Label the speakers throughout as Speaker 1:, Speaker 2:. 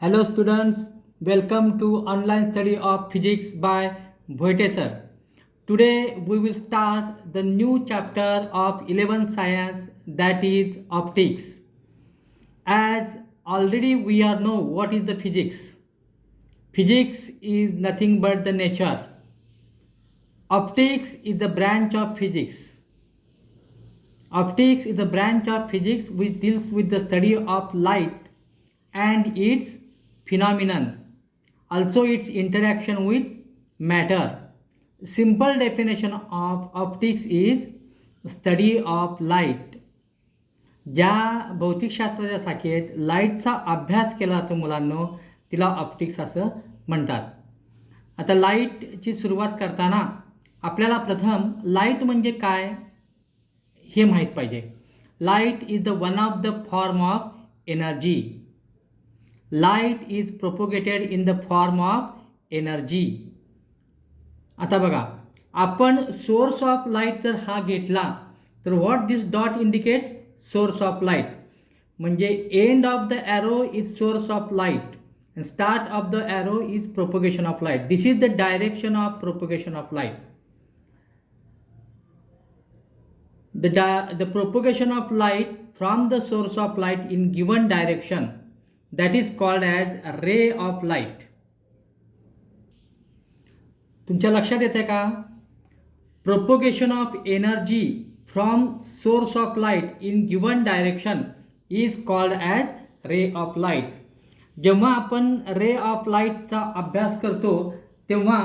Speaker 1: Hello students, welcome to online study of physics by Bhoite sir. Today we will start the new chapter of 11th science, that is optics. As already we are know what is the physics. Physics is nothing but the nature. Optics is the branch of physics. Optics is the branch of physics which deals with the study of light and its phenomenon, also its interaction with matter. Simple definition of optics is study of light. ज्या भौतिकशास्त्राच्या शाखेत लाईटचा अभ्यास केला जातो मुलांनो, तिला optics असं म्हणतात. आता लाईटची सुरुवात करताना आपल्याला प्रथम लाईट म्हणजे काय हे माहीत पाहिजे. Light is the one of the form of energy. Light is propagated in the form of energy. आता बघा, आपण सोर्स ऑफ लाईट जर हा घेतला तर what this dot indicates source of light. म्हणजे end of the arrow is source of light and start of the arrow is propagation of light. This is the direction of propagation of light. The propagation of light from the source of light in given direction, that is called as a ray of light. तुमच्या लक्षात येते का? Propagation of energy from source of light in given direction is called as ray of light. जेव्हा आपण ray of लाईटचा अभ्यास करतो तेव्हा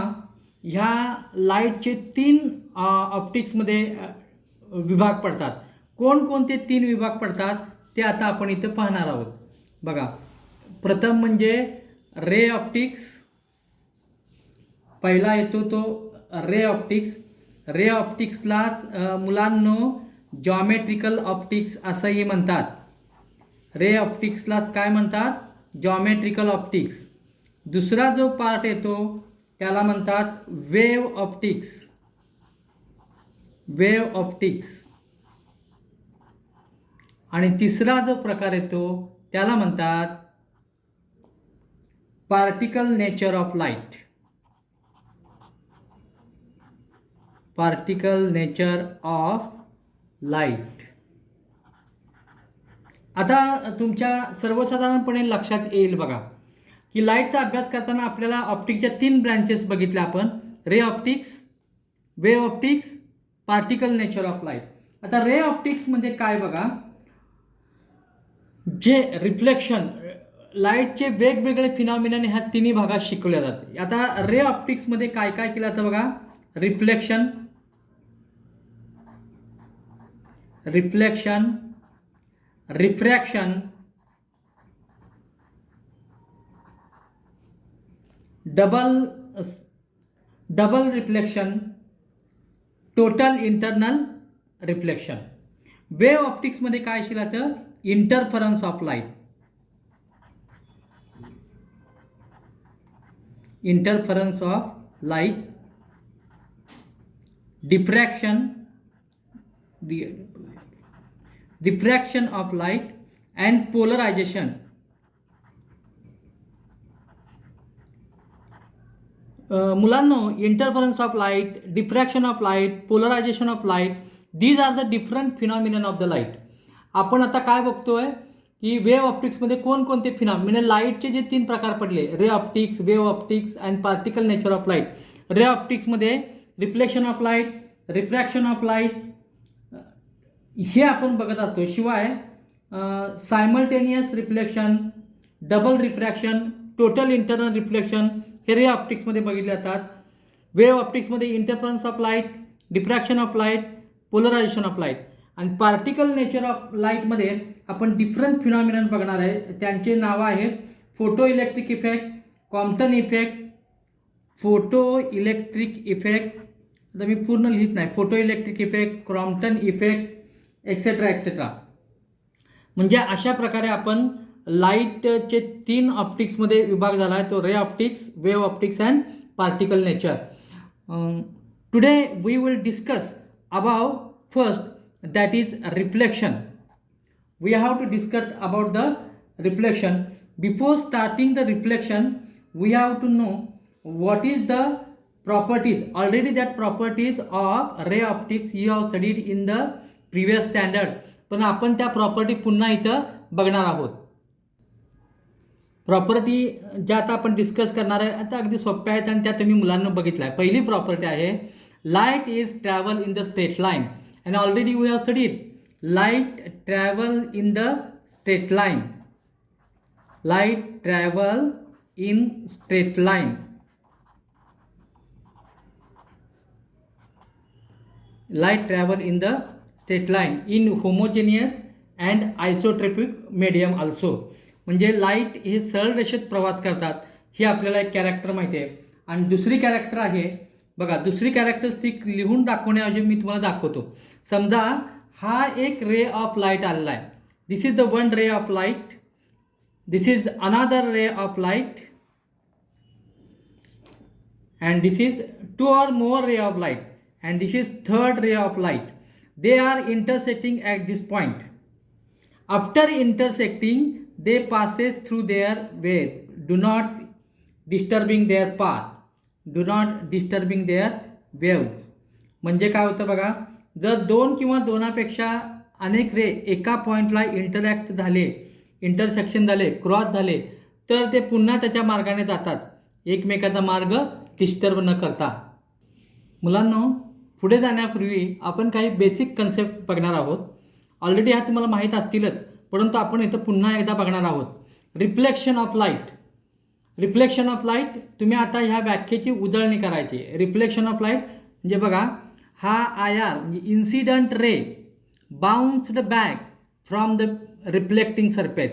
Speaker 1: ह्या लाईटचे तीन ऑप्टिक्समध्ये विभाग पडतात. कोणकोणते तीन विभाग पडतात ते आता आपण इथं पाहणार आहोत. बघा, प्रथम म्हणजे रे ऑप्टिक्स. पहिला येतो तो रे ऑप्टिक्स. रे ऑप्टिक्सलाच मुलांनो जॉमेट्रिकल ऑप्टिक्स असंही म्हणतात. रे ऑप्टिक्सलाच काय म्हणतात? Geometrical optics. दुसरा जो पार्ट येतो त्याला म्हणतात वेव्ह ऑप्टिक्स. Wave optics. आणि तिसरा जो प्रकार येतो त्याला म्हणतात particle nature of light. Particle nature of light. आता तुमच्या सर्वसाधारणपणे लक्षात येईल बघा की लाईटचा अभ्यास करताना आपल्याला ऑप्टिक्सच्या तीन ब्रँचेस बघितल्या आपण. रे optics, wave optics, particle nature of light. आता रे ऑप्टिक्स म्हणजे काय बघा, जे रिफ्लेक्शन लाईटचे वेगवेगळे फिनॉमिनन ह्या तिन्ही भागात शिकवल्या जाते. आता रे ऑप्टिक्समध्ये काय काय केलं जातं बघा. Reflection, reflection, refraction, double reflection, total internal reflection. Wave ऑप्टिक्समध्ये काय शिकलं? Interference of light. Interference of light, diffraction, diffraction of light and polarization. मुलांनो, interference of light, diffraction of light, polarization of light, these are the different phenomenon of the light. आपण आता काय बघतोय की wave ऑप्टिक्समध्ये कोणकोणते फिनॉमिनन, लाईटचे जे तीन प्रकार पडले, ray optics, wave optics and particle nature of light. Ray ऑप्टिक्समध्ये reflection of light, refraction of light हे आपण बघत असतो. शिवाय simultaneous reflection, double refraction, total internal reflection हे रे ऑप्टिक्समध्ये बघितले जातात. वेव्ह ऑप्टिक्समध्ये interference of light, diffraction of light, polarization of light. आणि पार्टिकल नेचर ऑफ लाईटमध्ये आपण डिफरंट फिनॉमिनन बघणार आहे. त्यांचे नावं आहेत photoelectric effect, Compton effect, photoelectric effect. आता मी पूर्ण लिहित नाही. Photo electric effect, Crompton effect, etcetera etcetera. म्हणजे अशा प्रकारे आपण लाईटचे तीन ऑप्टिक्समध्ये विभाग झाला आहे, तो ray optics, wave optics and particle nature. Today we will discuss about first, that is reflection. We have to discuss about the reflection. Before starting the reflection, we have to know what is the properties. Already that properties of ray optics you have studied in the previous standard. पण आपण त्या property पुन्हा इथं बघणार आहोत. Property ज्या आता आपण डिस्कस करणार आहे आता अगदी सोप्या आहेत आणि त्या तुम्ही मुलांना बघितल्या. पहिली प्रॉपर्टी आहे light is travel in the straight line. And already we have studied light travel in the straight line. Light travel in straight line. Light travel in the straight line in homogeneous and isotropic medium also. म्हणजे light हे सरळ रेषेत प्रवास करतात हे आपल्याला एक character माहिती आहे. आणि दुसरी कॅरेक्टर आहे बघा, दुसरी कॅरेक्टरिस्टिक लिहून दाखवण्याऐवजी मी तुम्हाला दाखवतो. समजा हा एक रे ऑफ लाईट आलेला आहे. This is the one ray of light. This is another ray of light and this is two or more ray of light and this is third ray of light. They are intersecting at this point. After intersecting they passes through their ways. Do not disturbing their path. Do not disturbing their waves. म्हणजे काय होतं बघा, जर दोन किंवा दोनापेक्षा अनेक रे एका पॉईंटला इंटरॅक्ट झाले, इंटरसेक्शन झाले, क्रॉस झाले तर ते पुन्हा त्याच्या मार्गाने जातात, एकमेकाचा मार्ग डिस्टर्ब न करता. मुलांनो, पुढे जाण्यापूर्वी आपण काही बेसिक कन्सेप्ट बघणार आहोत. ऑलरेडी हा तुम्हाला माहीत असतीलच, परंतु आपण इथं पुन्हा एकदा बघणार आहोत. Reflection of light. Reflection of light तुम्ही आता ह्या व्याख्येची उजळणी करायची. रिफ्लेक्शन ऑफ लाईट म्हणजे बघा, हा आय-आर म्हणजे incident ray bounced back from the reflecting surface.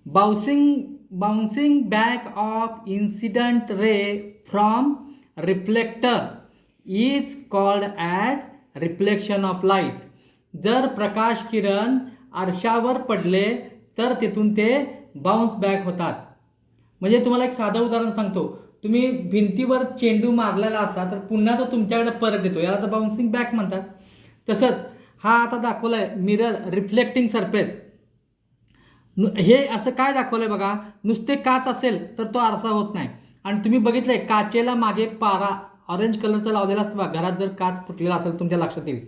Speaker 1: Bouncing back of incident ray from reflector is called as reflection of light. जर प्रकाश किरण आरशावर पडले तर तिथून ते बाउन्स बॅक होतात. म्हणजे तुम्हाला एक साधं उदाहरण सांगतो. तुम्ही भिंतीवर चेंडू मारलेला असा तर पुन्हा तो तुमच्याकडे परत येतो, याला तर बाउन्सिंग बॅक म्हणतात. तसंच हा आता दाखवला आहे मिरर रिफ्लेक्टिंग सरफेस. हे असं काय दाखवलं आहे बघा, नुसते काच असेल तर तो आरसा होत नाही. आणि तुम्ही बघितलं आहे काचेला मागे पारा ऑरेंज कलरचा लावलेला असतो बघा, घरात जर काच फुटलेला असेल तुमच्या लक्षात येईल.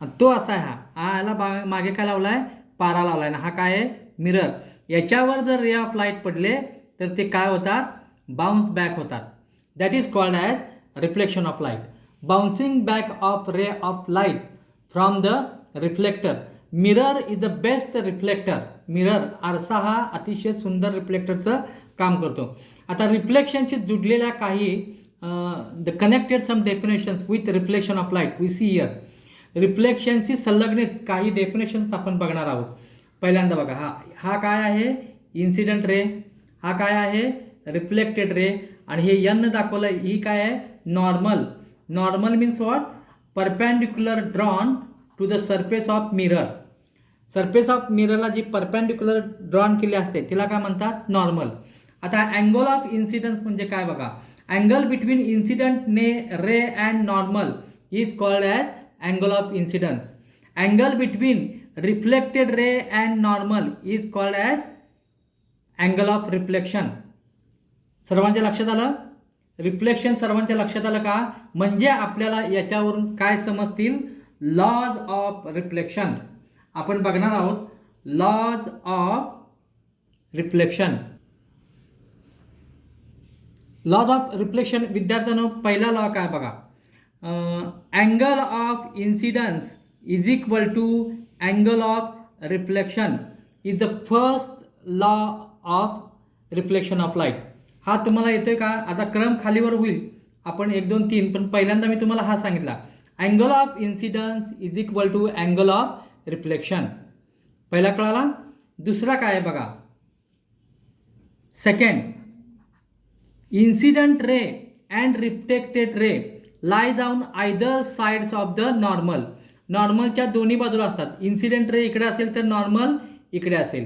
Speaker 1: आणि तो असा आहे हा याला मागे काय लावला आहे, पारा लावला आहे ना. हा काय आहे, मिरर. याच्यावर जर रे ऑफ लाईट पडले तर ते काय होतात, बाउन्स बॅक होतात. That is called as reflection of light. Bouncing back of ray of light from the reflector. Mirror is the best reflector. Mirror आरसा हा अतिशय सुंदर रिफ्लेक्टरचं काम करतो. आता रिफ्लेक्शनशी जुडलेल्या काही the connected some definitions with reflection of light we see here. रिफ्लेक्शनशी संलग्नित काही डेफिनेशन्स आपण बघणार आहोत. पहिल्यांदा बघा, हा काय आहे, इन्सिडेंट रे. हा काय आहे, रिफ्लेक्टेड रे. आणि हे यन दाखवलं, ही काय आहे, normal. Normal means what, perpendicular drawn to the surface of mirror. Surface of मिररला जी परपेंडिक्युलर ड्रॉन केली असते तिला काय म्हणतात, नॉर्मल. आता अँगल ऑफ इन्सिडन्स म्हणजे काय बघा, अँगल बिटवीन इन्सिडंट ने ray and normal is called as angle of incidence. Angle between reflected ray and normal is called as angle of reflection. सर्वांच्या लक्षात आलं? रिफ्लेक्शन सर्वांच्या लक्षात आलं का? म्हणजे आपल्याला याच्यावरून काय समजतील, लॉज ऑफ रिफ्लेक्शन आपण बघणार आहोत. Laws of reflection. Laws of reflection विद्यार्थ्यांनो, पहिला लॉ काय बघा, angle of incidence is equal to angle of reflection is the first law of reflection of light. हा तुम्हाला येतोय का? आता क्रम खालीवर होईल, आपण 1 2 3, पण पहिल्यांदा मी तुम्हाला हा सांगितला, angle of incidence is equal to angle of reflection. पहिला कळाला? दुसरा काय आहे बघा, second, incident ray and reflected ray lies on either sides of the normal. नॉर्मलच्या दोन्ही बाजूला असतात. इन्सिडेंट रे इकडे असेल तर नॉर्मल इकडे असेल,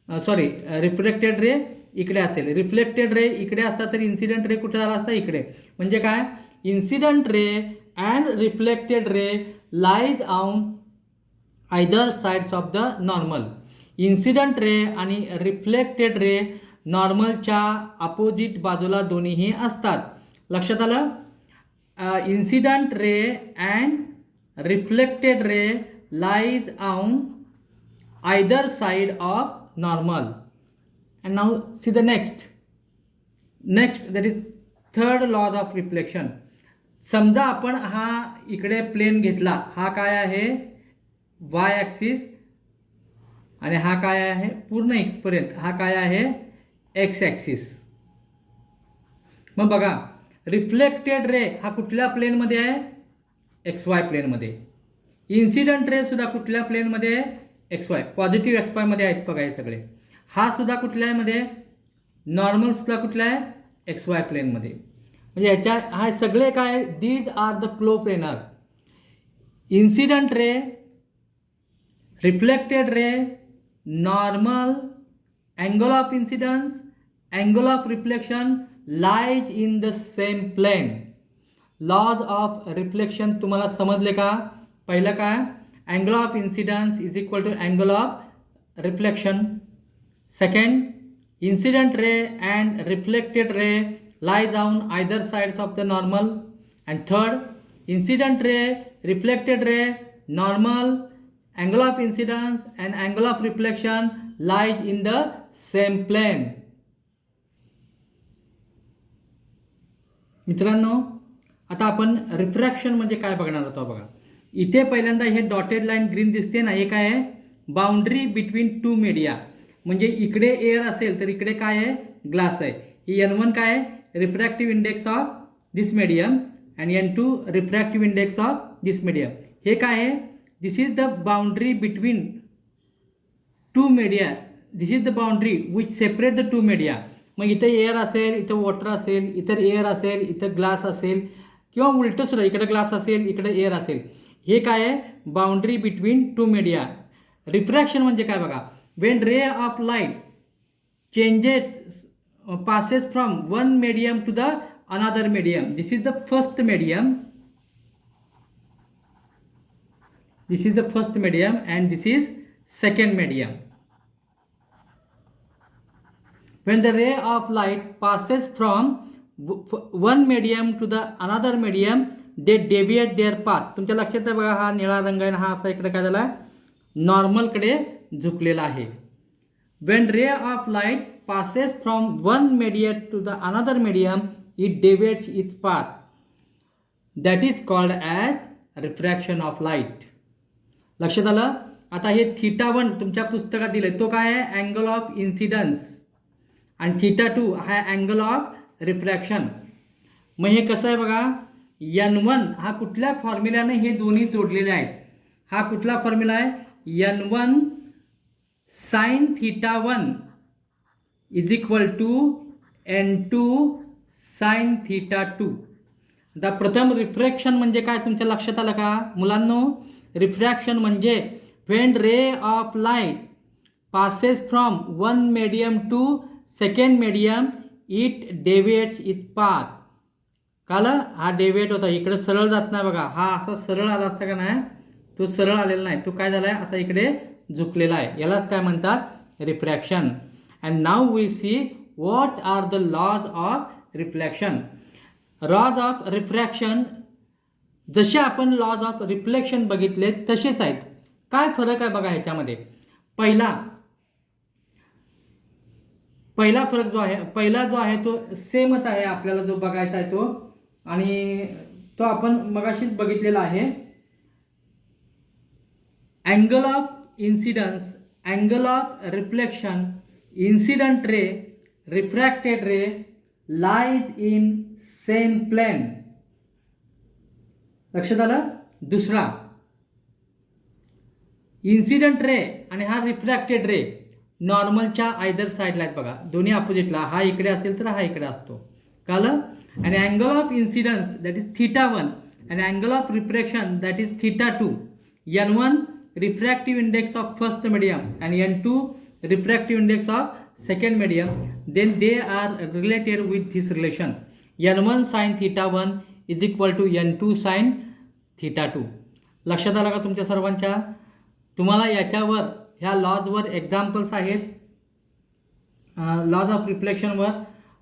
Speaker 1: सॉरी रिफ्लेक्टेड रे इकडे असेल. रिफ्लेक्टेड रे इकडे असतात तर इन्सिडेंट रे कुठे झाला असता, इकडे. म्हणजे काय, incident ray and reflected ray lies on either sides of the normal. Incident ray आणि रिफ्लेक्टेड रे नॉर्मलच्या अपोजिट बाजूला दोन्हीही असतात. लक्षात आलं? Incident ray and reflected ray lies on either side of normal. And now see the next that is third laws of reflection. समजा आपण हा इकडे प्लेन घेतला, हा काय आहे वाय ॲक्सिस, आणि हा काय आहे पूर्ण इथपर्यंत, हा काय आहे एक्स ॲक्सिस. मग बघा रिफ्लेक्टेड रे हा कुठल्या प्लेनमध्ये आहे, एक्स वाय प्लेनमध्ये. इन्सिडंट रे सुद्धा कुठल्या प्लेनमध्ये आहे, एक्स वाय, पॉझिटिव्ह एक्स वायमध्ये आहेत बघा हे सगळे. हा सुद्धा कुठल्यामध्ये, नॉर्मल सुद्धा कुठला आहे, एक्स वाय प्लेनमध्ये. म्हणजे ह्याच्या हा सगळे काय, these are the flow planar. Incident ray, reflected ray, normal, angle of incidence, angle of reflection lies in the same plane. Laws of reflection तुम्हाला समजले का? पहिलं काय, angle of incidence is equal to angle of reflection. Second, incident ray and reflected ray lies on either sides of the normal. And third, incident ray, reflected ray, normal, angle of incidence and angle of reflection lies in the same plane. मित्रांनो, आता आपण refraction म्हणजे काय बघणार आहोत बघा. इथे पहिल्यांदा हे डॉटेड लाईन ग्रीन दिसते ना, हे काय आहे, बाउंड्री बिटवीन टू मीडिया. म्हणजे इकडे एअर असेल तर इकडे काय आहे, ग्लास आहे. ही N1 काय आहे, refractive index of this medium, and N2 refractive index of this medium. हे काय आहे, this is the boundary between two media. This is the boundary which separate the two media. मग इथे एअर असेल, इथं वॉटर असेल, इतर एअर असेल, इथं ग्लास असेल, किंवा उलटं सुद्धा इकडे ग्लास असेल, इकडे एअर असेल. हे काय आहे, boundary between two media. Refraction म्हणजे काय बघा, when ray of light passes from one medium to the another medium. This is the first medium. This is the first medium and this is second medium. When the ray of light passes from one medium to the another medium, they deviate their path. तुमच्या लक्षात आहे बघा, हा निळा रंग आहे, हा असा इकडे काय झाला, नॉर्मलकडे झुकलेला आहे. When ray of light passes from one medium to the another medium, it deviates its path. That is called as refraction of light. लक्षात आलं? आता हे θ1 तुमच्या पुस्तकात दिलंय, तो काय आहे, अँगल ऑफ इन्सिडन्स, आणि θ2 हा अँगल ऑफ रिफ्रॅक्शन. मग हे कसं आहे बघा, N1 हा कुठल्या फॉर्म्युल्याने हे दोन्ही जोडलेले आहेत. हा कुठला फॉर्म्युला आहे, N1 sin θ1 is equal to N2 sin θ2. आता प्रथम रिफ्रॅक्शन म्हणजे काय तुमच्या लक्षात आलं का मुलांनो? रिफ्रॅक्शन म्हणजे when ray of light passes from one medium to second medium it deviates its path. कालं हा डेविएट होता, इकडे सरळ जात नाही बघा, हा असा सरळ आला असता का नाही, तो सरळ आलेला नाही, तो काय झाला आहे, असा इकडे झुकलेला आहे. यालाच काय म्हणतात, refraction. And now we see what are the laws of reflection. Laws of refraction जसे आपण लॉज ऑफ रिफ्लेक्शन बघितले तसेच आहेत. काय फरक आहे बघा ह्याच्यामध्ये. पहिला फरक जो आहे, पहिला जो आहे तो सेमच आहे, आपल्याला जो बघायचा आहे तो, आणि तो आपण मगाशीच बघितलेला आहे. Angle of incidence, angle of reflection, incident ray, refracted ray lies in same plane. लक्षात आलं. दुसरा इन्सिडंट रे आणि हा रिफ्रॅक्टेड रे नॉर्मलच्या आयदर साईडला आहेत बघा, दोन्ही अपोजिटला. हा इकडे असेल तर हा इकडे असतो, कळलं. आणि angle of incidence that is θ1 and angle of refraction that is θ2. N1 refractive index of first medium and N2 refractive index of second medium, then they are related with this relation. N1 sin θ1 is equal to N2 sin θ2. लक्षात आलं का तुमच्या सर्वांच्या? तुम्हाला याच्यावर ह्या लॉजवर examples आहेत, lodge of रिफ्लेक्शनवर.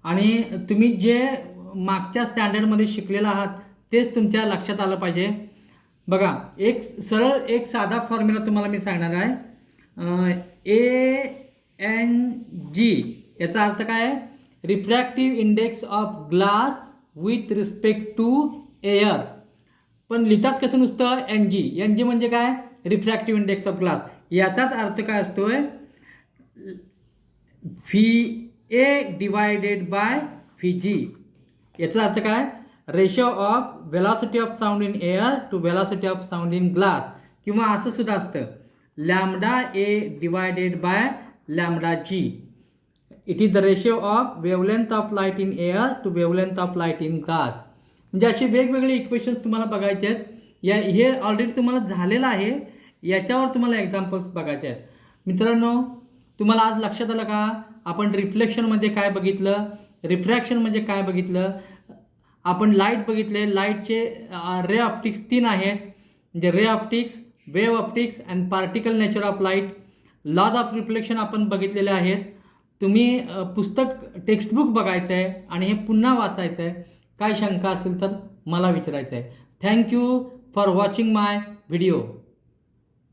Speaker 1: आणि तुम्ही जे मागच्या स्टँडर्डमध्ये शिकलेला आहात तेच तुमच्या लक्षात आलं पाहिजे. बघा, एक सरळ एक साधा फॉर्म्युला तुम्हाला मी सांगणार आहे. ANG याचा अर्थ काय आहे? Refractive index of glass with respect to air. पण लिहितात कसं नुसतं NG म्हणजे काय? Refractive index of glass. याचाच अर्थ काय असतोय? VA divided by VG. याचा अर्थ काय? Ratio of velocity of sound in air to velocity of sound in glass. किंवा असं सुद्धा असतं lambda A divided by lambda G. It is the ratio of wavelength of light in air to wavelength of light in glass. म्हणजे असे वेगवेगळे equations तुम्हाला बघायचे आहेत. हे ऑलरेडी तुम्हाला झालेलं आहे, याच्यावर तुम्हाला एक्झाम्पल्स बघायचे आहेत. मित्रांनो, तुम्हाला आज लक्षात आलं का? आपण रिफ्लेक्शनमध्ये काय बघितलं, रिफ्रॅक्शन म्हणजे काय बघितलं, आपण लाईट बघितले. लाईटचे रे ऑप्टिक्स 3 आहेत, म्हणजे ray optics, wave optics and particle nature of light. Laws of reflection आपण बघितलेले आहेत. तुम्ही पुस्तक टेक्स्टबुक बघायचं आहे आणि हे पुन्हा वाचायचं आहे. काय शंका असेल तर मला विचारायचं आहे. Thank you for watching my video.